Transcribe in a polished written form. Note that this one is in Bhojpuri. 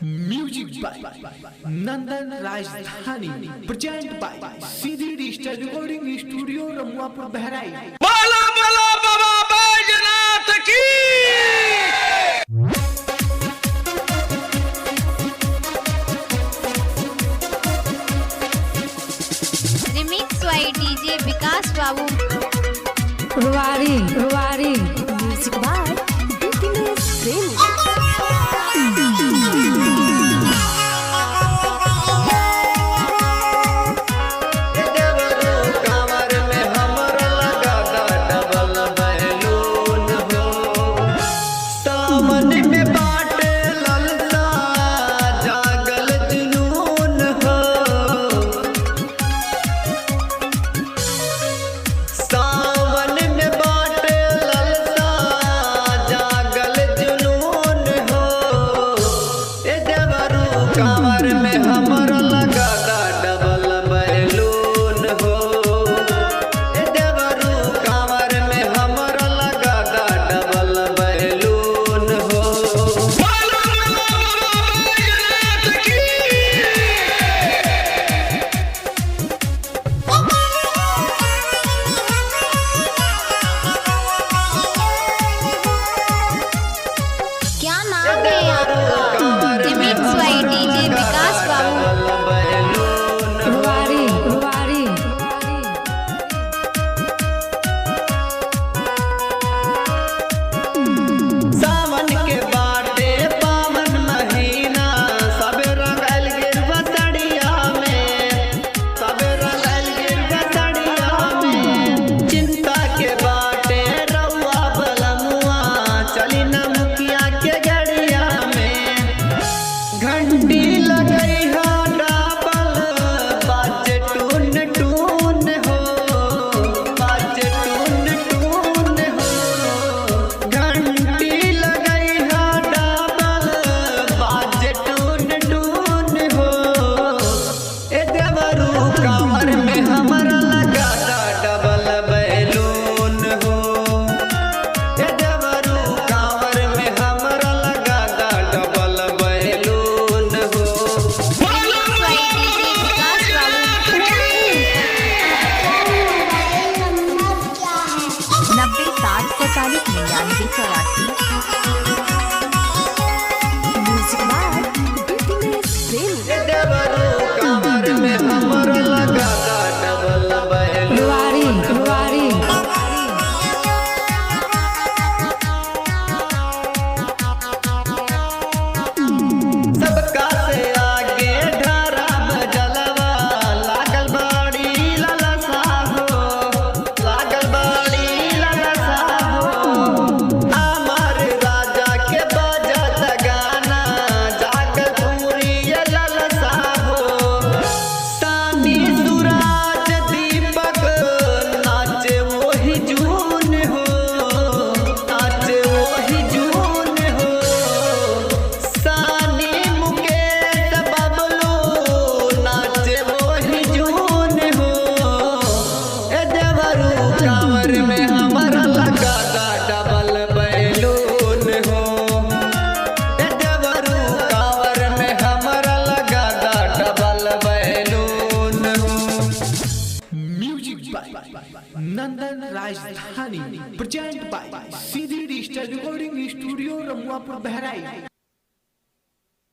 म्यूजिक बाय नंदन राजधानी प्रेजेंट बाय सीधी digital recording studio Ramuapur Bahraich. बोला बोला बाबा बैजनाथ की। रिमिक्स बाय डीजे विकास बाबू। रुवारी म्यूजिक बाय प्रेम। कांवर में हमर लगा डबल बैलून हो। ए देवरू कांवर में हमर लगा डबल बैलून हो। क्या नाम है आपका? रिमिक्स बाय डीजे विकास बाबू। रुवारी सावन के बाटे पावन महीना सब रंगल गिरवा सड़िया में, सब रंगल गिरवा सड़िया में। चिंता के बाटे रउआ बलमुआ चली न मुखिया के गड़िया में। घंटी लगई है डबल बाजे टून टून हो, बाजे टून टून हो। घंटी लगई है डबल बाजे टून टून हो। ए देवरू कांवर में हमर लगा डबल बैलून हो। ए देवरू कांवर में हमर लगा डबल बैलून हो। रिमिक्स बाय डीजे विकास बाबू। 90 60 45 99 84। म्यूजिक बाय प्रेम। ए देवरू कांवर में हमर लगा डबल बैलून। रुवारी सबका से आगे ढारा बजलवा लागल बाड़ी ललसा हो, लागल बाड़ी ललसा हो। हमार राजा के बजत गाना जागल पूरी ललसा हो। तानी सूरज दीपक नाचे वही जून हो, नाचे वही जून हो। सानी मुकेश बबलू नाचे वही जून हो। ए देवरू कांवर में हमर लगा डबल बैलून हो। ए देवरू कांवर में हमर लगा डबल बैलून हो। म्यूजिक बाय नंदन राजधानी प्रेजेंट बाय सीधी digital recording studio Ramuapur Bahraich.